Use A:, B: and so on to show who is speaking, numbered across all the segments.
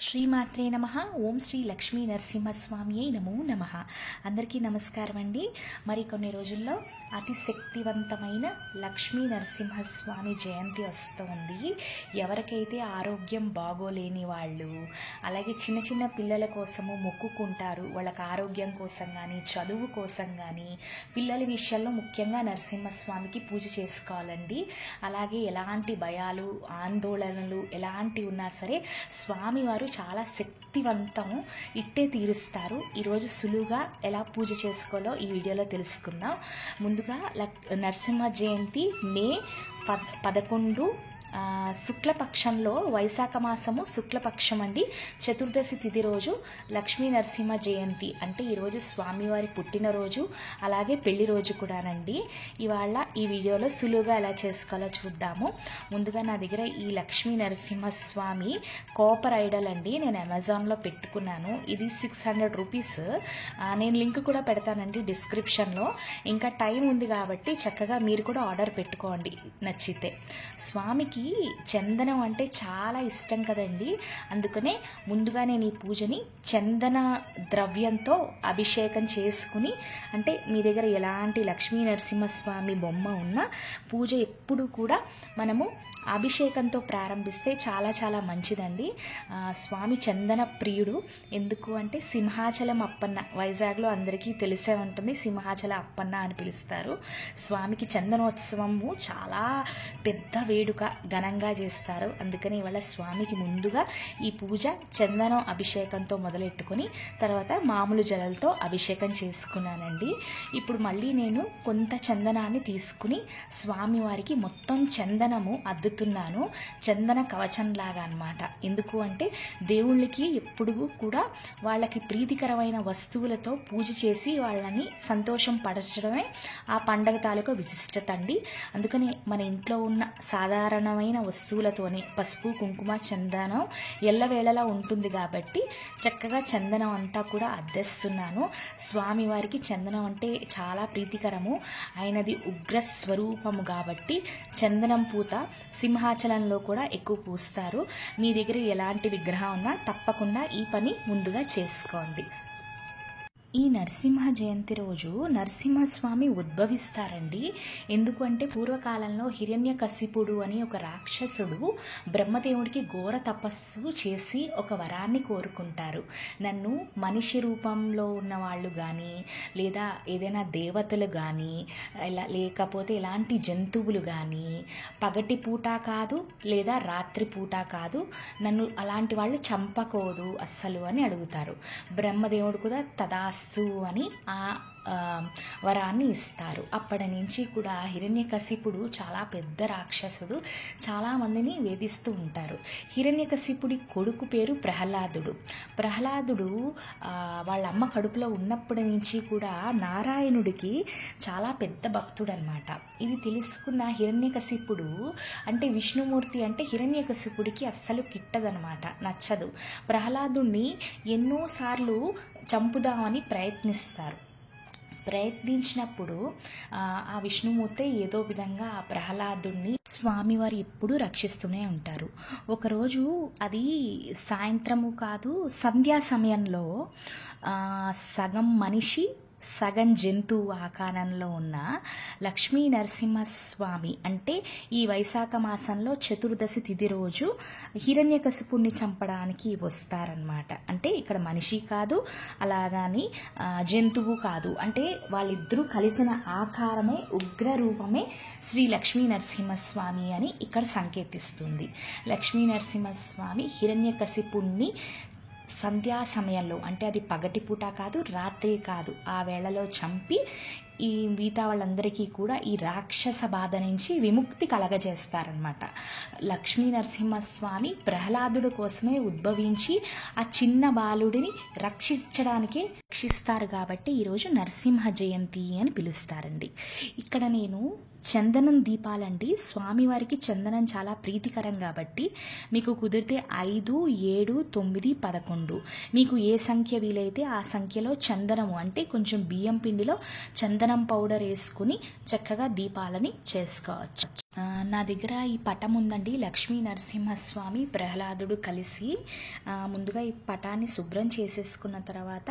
A: శ్రీమాత్రే నమః. ఓం శ్రీ లక్ష్మీ నరసింహస్వామియే నమో నమః. అందరికీ నమస్కారం అండి. మరి కొన్ని రోజుల్లో అతి శక్తివంతమైన లక్ష్మీ నరసింహస్వామి జయంతి వస్తుంది. ఎవరికైతే ఆరోగ్యం బాగోలేని వాళ్ళు, అలాగే చిన్న చిన్న పిల్లల కోసము మొక్కుకుంటారు, వాళ్ళకి ఆరోగ్యం కోసం కానీ చదువు కోసం కానీ పిల్లల విషయాల్లో ముఖ్యంగా నరసింహస్వామికి పూజ చేసుకోవాలండి. అలాగే ఎలాంటి భయాలు ఆందోళనలు ఎలాంటి ఉన్నా సరే స్వామివారు చాలా శక్తివంతం, ఇట్టే తీరుస్తారు. ఈరోజు సులువుగా ఎలా పూజ చేసుకోవాలో ఈ వీడియోలో తెలుసుకుందాం. ముందుగా నరసింహ జయంతి మే 11 శుక్లపక్షంలో, వైశాఖ మాసము శుక్లపక్షం అండి, చతుర్దశి తిథి రోజు లక్ష్మీ నరసింహ జయంతి అంటే ఈరోజు స్వామివారి పుట్టినరోజు, అలాగే పెళ్లి రోజు కూడానండి. ఇవాళ ఈ వీడియోలో సులువుగా ఎలా చేసుకోవాలో చూద్దాము. ముందుగా నా దగ్గర ఈ లక్ష్మీ నరసింహస్వామి కాపర్ ఐడల్ అండి, నేను అమెజాన్లో పెట్టుకున్నాను. ఇది 600 రూపీస్. నేను లింక్ కూడా పెడతానండి డిస్క్రిప్షన్లో. ఇంకా టైం ఉంది కాబట్టి చక్కగా మీరు కూడా ఆర్డర్ పెట్టుకోండి నచ్చితే. స్వామికి చందనం అంటే చాలా ఇష్టం కదండి, అందుకనే ముందుగా నేను ఈ పూజని చందన ద్రవ్యంతో అభిషేకం చేసుకుని, అంటే మీ దగ్గర ఎలాంటి లక్ష్మీ నరసింహస్వామి బొమ్మ ఉన్నా పూజ ఎప్పుడు కూడా మనము అభిషేకంతో ప్రారంభిస్తే చాలా చాలా మంచిదండి. స్వామి చందన ప్రియుడు. ఎందుకు అంటే సింహాచలం అప్పన్న, వైజాగ్లో అందరికీ తెలిసే ఉంటుంది, సింహాచల అప్పన్న అని పిలుస్తారు. స్వామికి చందనోత్సవము చాలా పెద్ద వేడుక, ఘనంగా చేస్తారు. అందుకని ఇవాళ స్వామికి ముందుగా ఈ పూజ చందనం అభిషేకంతో మొదలెట్టుకొని తర్వాత మామూలు జలాలతో అభిషేకం చేసుకున్నానండి. ఇప్పుడు మళ్ళీ నేను కొంత చందనాన్ని తీసుకుని స్వామివారికి మొత్తం చందనము అద్దుతున్నాను, చందన కవచంలాగా అన్నమాట. ఎందుకు అంటే దేవుళ్ళకి ఎప్పుడు కూడా వాళ్ళకి ప్రీతికరమైన వస్తువులతో పూజ చేసి వాళ్ళని సంతోషం పరచడమే ఆ పండగ తాలూకు విశిష్టత అండి. అందుకని మన ఇంట్లో ఉన్న సాధారణమైన వస్తువులతోనే పసుపు కుంకుమ చందనం ఎల్లవేళలా ఉంటుంది కాబట్టి చక్కగా చందనం అంతా కూడా అద్దెస్తున్నాను. స్వామివారికి చందనం అంటే చాలా ప్రీతికరము, ఆయనది ఉగ్ర స్వరూపము కాబట్టి చందనం పూత సింహాచలంలో కూడా ఎక్కువ పూస్తారు. మీ దగ్గర ఎలాంటి విగ్రహం ఉన్నా తప్పకుండా ఈ పని ముందుగా చేసుకోండి. ఈ నరసింహ జయంతి రోజు నరసింహస్వామి ఉద్భవిస్తారండి. ఎందుకు అంటే పూర్వకాలంలో హిరణ్యకశిపుడు అని ఒక రాక్షసుడు బ్రహ్మదేవుడికి ఘోర తపస్సు చేసి ఒక వరాన్ని కోరుకుంటారు. నన్ను మనిషి రూపంలో ఉన్న వాళ్ళు కానీ, లేదా ఏదైనా దేవతలు కానీ, లేకపోతే ఎలాంటి జంతువులు కానీ పగటి పూట కాదు లేదా రాత్రి పూట కాదు, నన్ను అలాంటి వాళ్ళు చంపకూడదు అస్సలు అని అడుగుతారు. బ్రహ్మదేవుడు కూడా తదాస్తు అని ఆ వరాన్ని ఇస్తారు. అప్పటి నుంచి కూడా హిరణ్యకశిపుడు చాలా పెద్ద రాక్షసుడు, చాలామందిని వేధిస్తూ ఉంటారు. హిరణ్యకశిపుడి కొడుకు పేరు ప్రహ్లాదుడు. ప్రహ్లాదుడు వాళ్ళ అమ్మ కడుపులో ఉన్నప్పటి నుంచి కూడా నారాయణుడికి చాలా పెద్ద భక్తుడు అనమాట. ఇది తెలుసుకున్న హిరణ్యకశిపుడు, అంటే విష్ణుమూర్తి అంటే హిరణ్యకశిపుడికి అస్సలు కిట్టదనమాట, నచ్చదు. ప్రహ్లాదుడిని ఎన్నోసార్లు చంపుదామని ప్రయత్నించినప్పుడు ఆ విష్ణుమూర్తి ఏదో విధంగా ఆ ప్రహ్లాదుడిని స్వామివారు ఎప్పుడు రక్షిస్తూనే ఉంటారు. ఒకరోజు అది సాయంత్రము కాదు, సంధ్యా సమయంలో సగం మనిషి సగం జంతువు ఆకారంలో ఉన్న లక్ష్మీ నరసింహస్వామి, అంటే ఈ వైశాఖ మాసంలో చతుర్దశి తిథి రోజు హిరణ్యకశిపుణ్ణి చంపడానికి వస్తారనమాట. అంటే ఇక్కడ మనిషి కాదు, అలాగని జంతువు కాదు, అంటే వాళ్ళిద్దరూ కలిసిన ఆకారమే, ఉగ్ర రూపమే శ్రీ లక్ష్మీ నరసింహస్వామి అని ఇక్కడ సంకేతిస్తుంది. లక్ష్మీ నరసింహస్వామి హిరణ్యకశిపుణ్ణి సంధ్యా సమయంలో, అంటే అది పగటిపూట కాదు రాత్రి కాదు, ఆ వేళలో చంపి ఈ మిగతా వాళ్ళందరికీ కూడా ఈ రాక్షస బాధ నుంచి విముక్తి కలగజేస్తారనమాట. లక్ష్మీ నరసింహస్వామి ప్రహ్లాదుడి కోసమే ఉద్భవించి ఆ చిన్న బాలుడిని రక్షిస్తారు కాబట్టి ఈరోజు నరసింహ జయంతి అని పిలుస్తారండి. ఇక్కడ నేను చందనం దీపాలండి. స్వామివారికి చందనం చాలా ప్రీతికరం కాబట్టి మీకు కుదిరితే 5, 7, 9, 11 మీకు ఏ సంఖ్య వీలైతే ఆ సంఖ్యలో చందనము, అంటే కొంచెం బియ్యం పిండిలో చందనం పౌడర్ వేసుకుని చక్కగా దీపాలని చేసుకోవచ్చు. నా దగ్గర ఈ పటం ఉందండి. లక్ష్మీ నరసింహస్వామి ప్రహ్లాదుడు కలిసి ముందుగా ఈ పటాన్ని శుభ్రం చేసేసుకున్న తర్వాత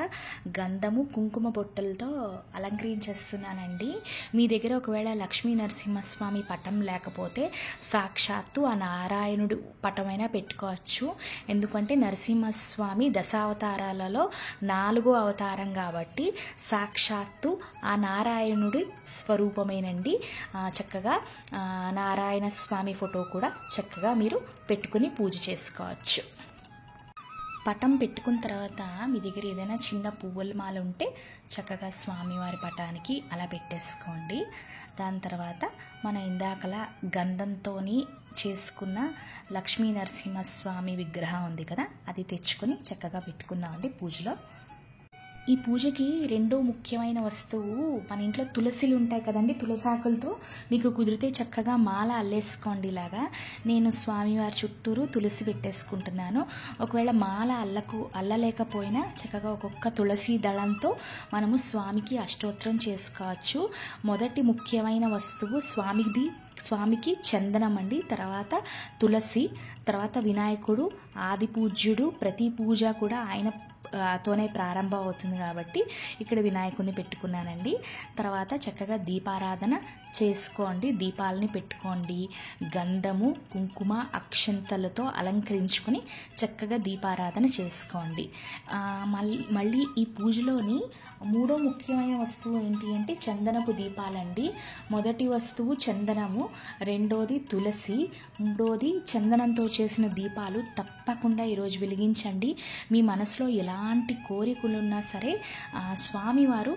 A: గంధము కుంకుమ బొట్టలతో అలంకరించేస్తున్నానండి. మీ దగ్గర ఒకవేళ లక్ష్మీ నరసింహస్వామి పటం లేకపోతే సాక్షాత్తు ఆ నారాయణుడు పటమైనా పెట్టుకోవచ్చు. ఎందుకంటే నరసింహస్వామి దశావతారాలలో 4వ అవతారం కాబట్టి సాక్షాత్తు ఆ నారాయణుడి స్వరూపమేనండి. చక్కగా నారాయణ స్వామి ఫోటో కూడా చక్కగా మీరు పెట్టుకుని పూజ చేసుకోవచ్చు. పటం పెట్టుకున్న తర్వాత మీ దగ్గర ఏదైనా చిన్న పువ్వుల మాల ఉంటే చక్కగా స్వామివారి పటానికి అలా పెట్టేసుకోండి. దాని తర్వాత మనం ఇందాకలా గంధంతో చేసుకున్న లక్ష్మీ నరసింహస్వామి విగ్రహం ఉంది కదా, అది తెచ్చుకొని చక్కగా పెట్టుకుందామండి పూజలో. ఈ పూజకి రెండో ముఖ్యమైన వస్తువు మన ఇంట్లో తులసిలు ఉంటాయి కదండి. తులసాకులతో మీకు కుదిరితే చక్కగా మాల అల్లేసుకోండి. ఇలాగా నేను స్వామివారి చుట్టూరు తులసి పెట్టేసుకుంటున్నాను. ఒకవేళ మాల అల్లలేకపోయినా చక్కగా ఒక్కొక్క తులసి దళంతో మనము స్వామికి అష్టోత్తరం చేసుకోవచ్చు. మొదటి ముఖ్యమైన వస్తువు స్వామికి చందనం అండి, తర్వాత తులసి, తర్వాత వినాయకుడు ఆది పూజ్యుడు. ప్రతి పూజ కూడా ఆయన తోనే ప్రారంభం అవుతుంది కాబట్టి ఇక్కడ వినాయకుడిని పెట్టుకున్నానండి. తర్వాత చక్కగా దీపారాధన చేసుకోండి, దీపాలని పెట్టుకోండి. గంధము కుంకుమ అక్షంతలతో అలంకరించుకొని చక్కగా దీపారాధన చేసుకోండి. మళ్ళీ ఈ పూజలోని మూడో ముఖ్యమైన వస్తువు ఏంటి అంటే చందనపు దీపాలండి. మొదటి వస్తువు చందనము, రెండోది తులసి, మూడోది చందనంతో చేసిన దీపాలు తప్పకుండా ఈరోజు వెలిగించండి. మీ మనసులో ఎలాంటి కోరికలున్నా సరే స్వామివారు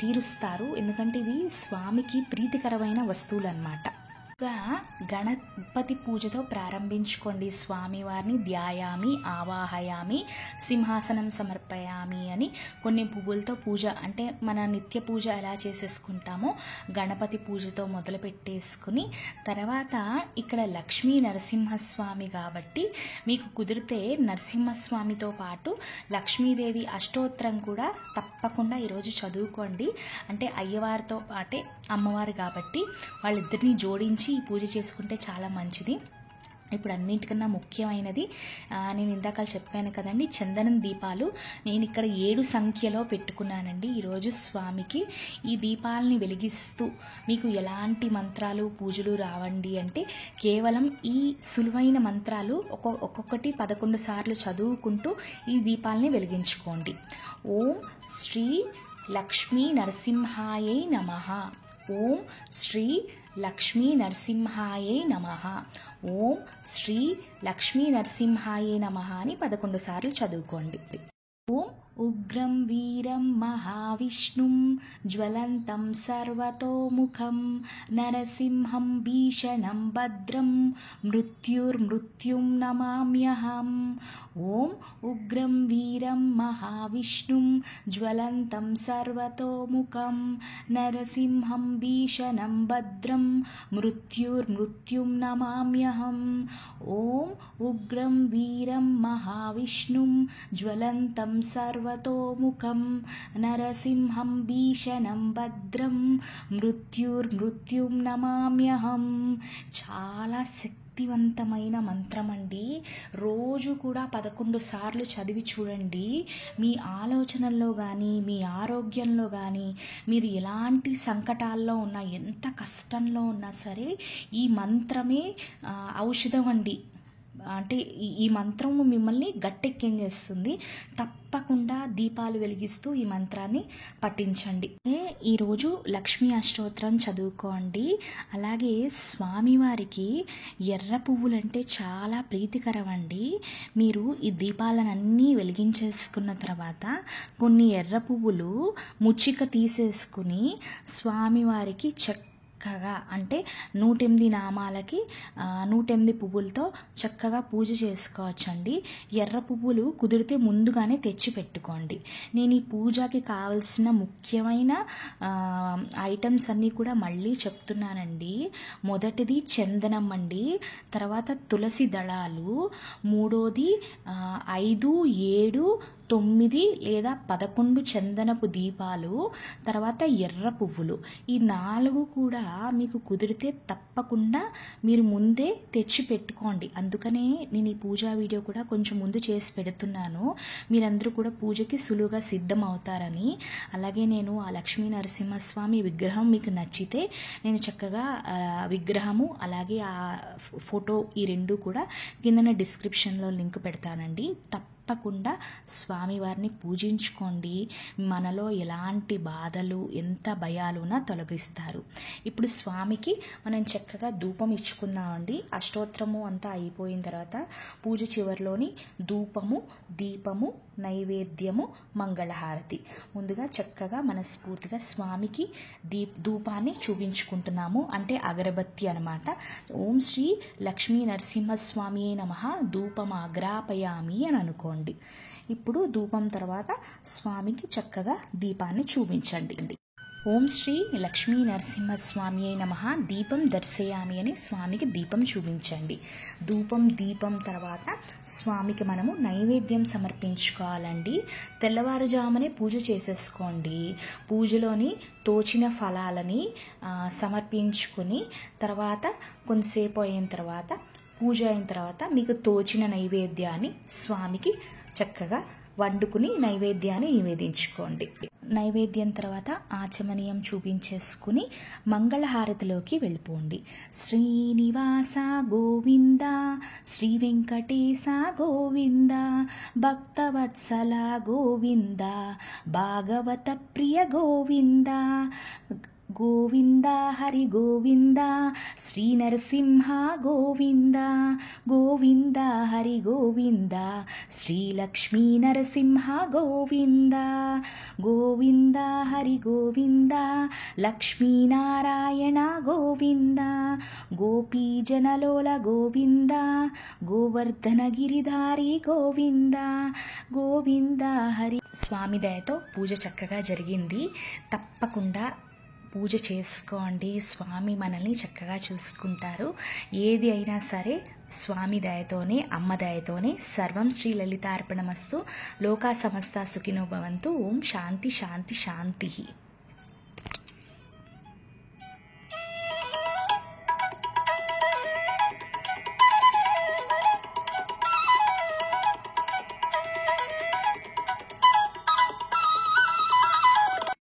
A: తీరుస్తారు. ఎందుకంటే ఇవి స్వామికి ప్రీతికరమైన వస్తువులు అన్నమాట. గణపతి పూజతో ప్రారంభించుకోండి. స్వామివారిని ధ్యాయామి, ఆవాహయామి, సింహాసనం సమర్పయామి అని కొన్ని పువ్వులతో పూజ, అంటే మన నిత్య పూజ ఎలా చేసేసుకుంటామో గణపతి పూజతో మొదలు పెట్టేసుకుని తర్వాత ఇక్కడ లక్ష్మీ నరసింహస్వామి కాబట్టి మీకు కుదిరితే నరసింహస్వామితో పాటు లక్ష్మీదేవి అష్టోత్తరం కూడా తప్పకుండా ఈరోజు చదువుకోండి. అంటే అయ్యవారితో పాటే అమ్మవారు కాబట్టి వాళ్ళిద్దరిని జోడించి ఈ పూజ చేసుకుంటే చాలా మంచిది. ఇప్పుడు అన్నింటికన్నా ముఖ్యమైనది నేను ఇందాక చెప్పాను కదండి, చందనం దీపాలు. నేను ఇక్కడ 7 సంఖ్యలో పెట్టుకున్నానండి ఈరోజు స్వామికి. ఈ దీపాలని వెలిగిస్తూ మీకు ఎలాంటి మంత్రాలు పూజలు రావండి అంటే కేవలం ఈ సులువైన మంత్రాలు ఒక్కొక్కటి 11 సార్లు చదువుకుంటూ ఈ దీపాలని వెలిగించుకోండి. ఓం శ్రీ లక్ష్మీ నరసింహాయై నమః. ఓం శ్రీ లక్ష్మీ నరసింహాయే నమః. ఓం శ్రీ లక్ష్మీ నరసింహాయే నమః అని 11 సార్లు చదువుకోండి. ఓం ఉగ్రం వీరం మహావిష్ణుం జ్వలంతం సర్వతోముఖం నరసింహం భీషణం భద్రం మృత్యుర్మృత్యుం నమామ్యహం. ఓం ఉగ్రం వీరం మహావిష్ణుం జ్వలంతం సర్వతోముఖం నరసింహం భీషణం భద్రం మృత్యుర్మృత్యుం నమామ్యహం. ఓం ఉగ్రం వీరం మహావిష్ణుం జ్వలంతం సర్వతోముఖం నరసింహం భీషణం భద్రం మృత్యుర్మృత్యుం నమామ్యహం. చాలా శక్తివంతమైన మంత్రం అండి. రోజు కూడా 11 సార్లు చదివి చూడండి. మీ ఆలోచనల్లో కానీ మీ ఆరోగ్యంలో కానీ మీరు ఎలాంటి సంకటాల్లో ఉన్నా, ఎంత కష్టంలో ఉన్నా సరే ఈ మంత్రమే ఔషధం అండి. అంటే ఈ మంత్రం మిమ్మల్ని గట్టెక్కించేస్తుంది. తప్పకుండా దీపాలు వెలిగిస్తూ ఈ మంత్రాన్ని పఠించండి. ఈరోజు లక్ష్మీ అష్టోత్తరం చదువుకోండి. అలాగే స్వామివారికి ఎర్ర పువ్వులంటే చాలా ప్రీతికరం అండి. మీరు ఈ దీపాలనన్నీ వెలిగించేసుకున్న తర్వాత కొన్ని ఎర్ర పువ్వులు ముచ్చిక తీసేసుకుని స్వామివారికి చక్కగా, అంటే 108 నామాలకి 108 పువ్వులతో చక్కగా పూజ చేసుకోవచ్చండి. ఎర్ర పువ్వులు కుదిరితే ముందుగానే తెచ్చి పెట్టుకోండి. నేను ఈ పూజకి కావలసిన ముఖ్యమైన ఐటమ్స్ అన్నీ కూడా మళ్ళీ చెప్తున్నానండి. మొదటిది చందనం అండి, తర్వాత తులసి దళాలు, మూడోది 5, 7, 9 లేదా 11 చందనపు దీపాలు, తర్వాత ఎర్ర పువ్వులు. ఈ 4 కూడా మీకు కుదిరితే తప్పకుండా మీరు ముందే తెచ్చి పెట్టుకోండి. అందుకనే నేను ఈ పూజా వీడియో కూడా కొంచెం ముందు చేసి పెడుతున్నాను, మీరందరూ కూడా పూజకి సులువుగా సిద్ధం అవుతారని. అలాగే నేను ఆ లక్ష్మీ నరసింహస్వామి విగ్రహం మీకు నచ్చితే నేను చక్కగా విగ్రహము అలాగే ఆ ఫోటో ఈ రెండు కూడా కిందన డిస్క్రిప్షన్లో లింక్ పెడతానండి. తప్పకుండా స్వామివారిని పూజించుకోండి. మనలో ఎలాంటి బాధలు ఎంత భయాలున్నా తొలగిస్తారు. ఇప్పుడు స్వామికి మనం చక్కగా ధూపం ఇచ్చుకుందామండి. అష్టోత్తరము అంతా అయిపోయిన తర్వాత పూజ చివరిలోని ధూపము, దీపము, నైవేద్యము, మంగళహారతి. ముందుగా చక్కగా మనస్ఫూర్తిగా స్వామికి ధూపాన్ని చూపించుకుంటున్నాము, అంటే అగరబత్తి అనమాట. ఓం శ్రీ లక్ష్మీ నరసింహస్వామి నమః ధూపమాగ్రాపయామి అని అనుకోండి. ఇప్పుడు ధూపం తర్వాత స్వామికి చక్కగా దీపాన్ని చూపించండి. ఓం శ్రీ లక్ష్మీ నరసింహస్వామి నమః దీపం దర్శయామి అని స్వామికి దీపం చూపించండి. ధూపం దీపం తర్వాత స్వామికి మనము నైవేద్యం సమర్పించుకోవాలండి. తెల్లవారుజామునే పూజ చేసేసుకోండి. పూజలోని తోచిన ఫలాలని సమర్పించుకుని తర్వాత కొంతసేపు అయిన తర్వాత పూజ అయిన తర్వాత మీకు తోచిన నైవేద్యాన్ని స్వామికి చక్కగా వండుకుని నైవేద్యాన్ని నివేదించుకోండి. నైవేద్యం తర్వాత ఆచమనీయం చూపించేసుకుని మంగళహారతిలోకి వెళ్ళిపోండి. శ్రీనివాస గోవింద, శ్రీ వెంకటేశ గోవింద, భక్తవత్సల గోవింద, భాగవత ప్రియ గోవింద, గోవింద హరి గోవింద, శ్రీ నరసింహ గోవింద, గోవింద హరి గోవింద, శ్రీ లక్ష్మీ నరసింహ గోవింద, గోవింద హరి గోవింద, లక్ష్మీనారాయణ గోవింద, గోపీజనలోల గోవింద, గోవర్ధన గిరిధారి గోవింద, గోవింద హరి. స్వామి దయతో పూజ చక్కగా జరిగింది. తప్పకుండా పూజ చేసుకోండి. స్వామి మనల్ని చక్కగా చూసుకుంటారు. ఏది అయినా సరే స్వామి దయతోనే, అమ్మ దయతోనే. సర్వం శ్రీ లలితార్పణమస్తు. లోకా సమస్త సుఖినో భవంతు. ఓం శాంతి శాంతి శాంతి.